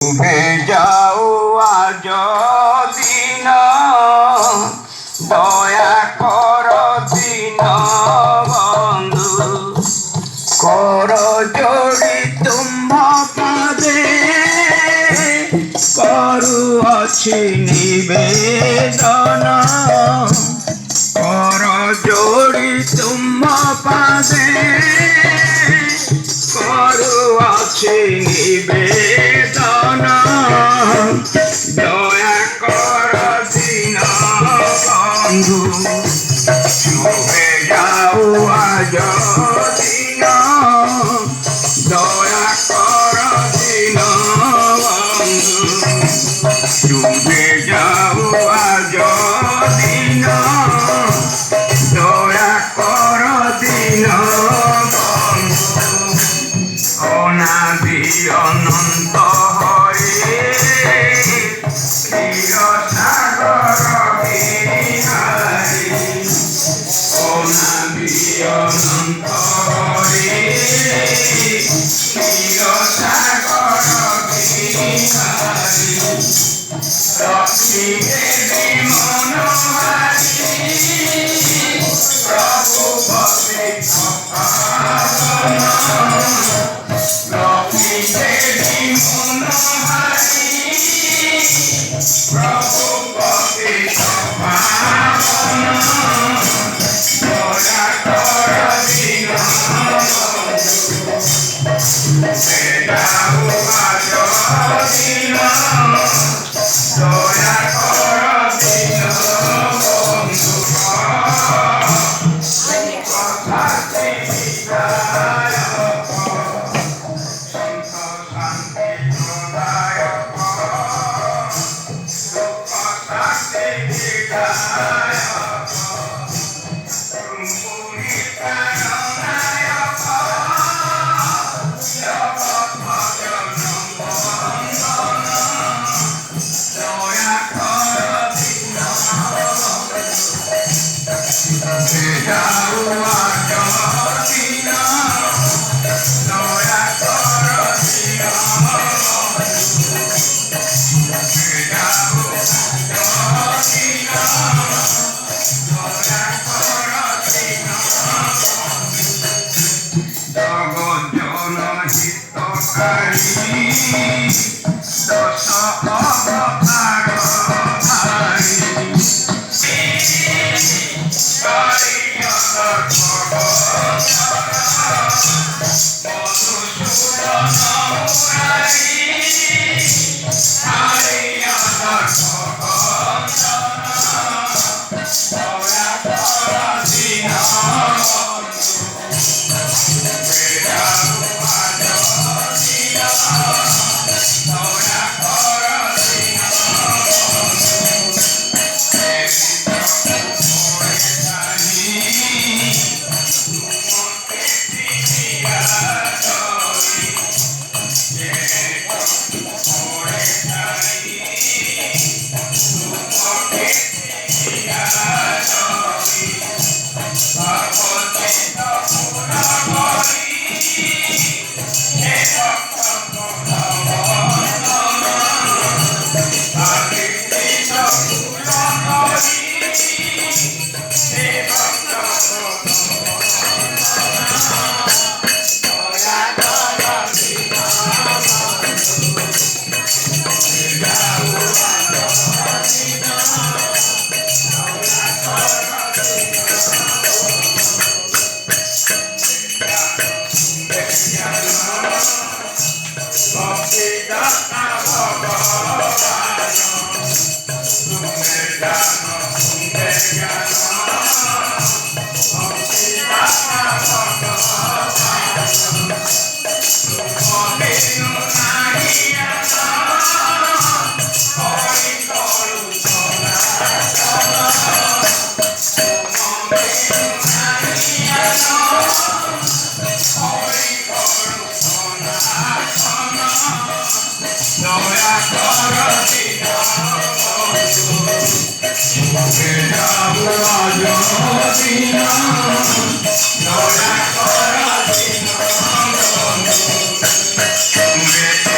ডুবে যাও আজ দিন দয়া কর দিন বন্ধু কর জোড়ি তুম পাদে করুଅছি নিবেদন কর জোড়ি তুম পাদে করুଅছি নিবেদন দয়া কর দিন বন্ধু ডুবে যাও আজ দিন দয়া কর দিন বন্ধু ডুবে যাও আজ দিন দয়া কর দিন বন্ধু অনাদি অনন্ত হয়ে প্রিয় সাগর বিহারী অনাদি অনন্ত হয়ে প্রিয় সাগর বিহারী লক্ষ্মী দেবী মনোহারী প্রভু ভক্তি লক্ষ্মী দেবী মনোহারী প্রভু ভক্তি দয়া কর দিন যাও আজ দিন দয়া কর দিন বন্ধু কথা দশ অবতার Daya